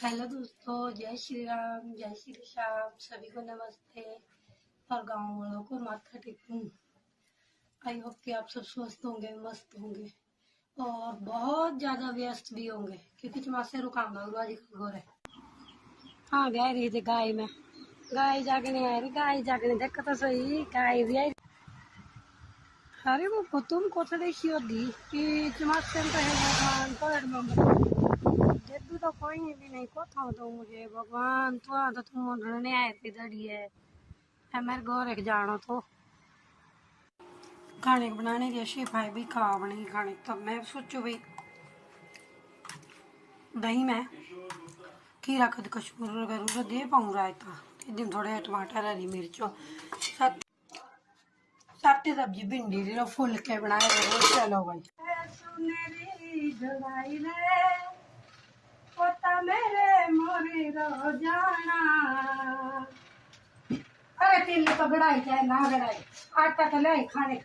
Hello दोस्तों, जय श्री राम, जय श्री श्याम। सभी को नमस्ते और गाँव वालों को माथा टेकूं। आई होप कि आप सब स्वस्थ होंगे, मस्त होंगे और बहुत ज्यादा व्यस्त भी होंगे क्योंकि चमासे रुकाम आज हो रहा है। हाँ गए रही थी गाय में, गाय जागने आ रही, गाय जागने देखो तो सही, गाय भी आई। अरे वो तुमको थोड़ी सी होती कि चमासे है भगवान पर जद्दू तो कोई भी नहीं को था तो मुझे भगवान तो तुम रहने आए थे दड़ी है मेरे गोर एक जानो तो खाने बनाने की शिफाई भी खा बनी खाने। तब मैं सोचो भाई दही में खीरा कद कसूर वगैरह दे पाऊँ रायता दिन थोड़े टमाटर हरी मिर्चों साथी सब्जी भिंडी लो फुल के बनाए चलो भाई। मेरे मोरी रो जाना अरे तिल तो गड़ाई चाहे ना गड़ाई आटा तो ले खाने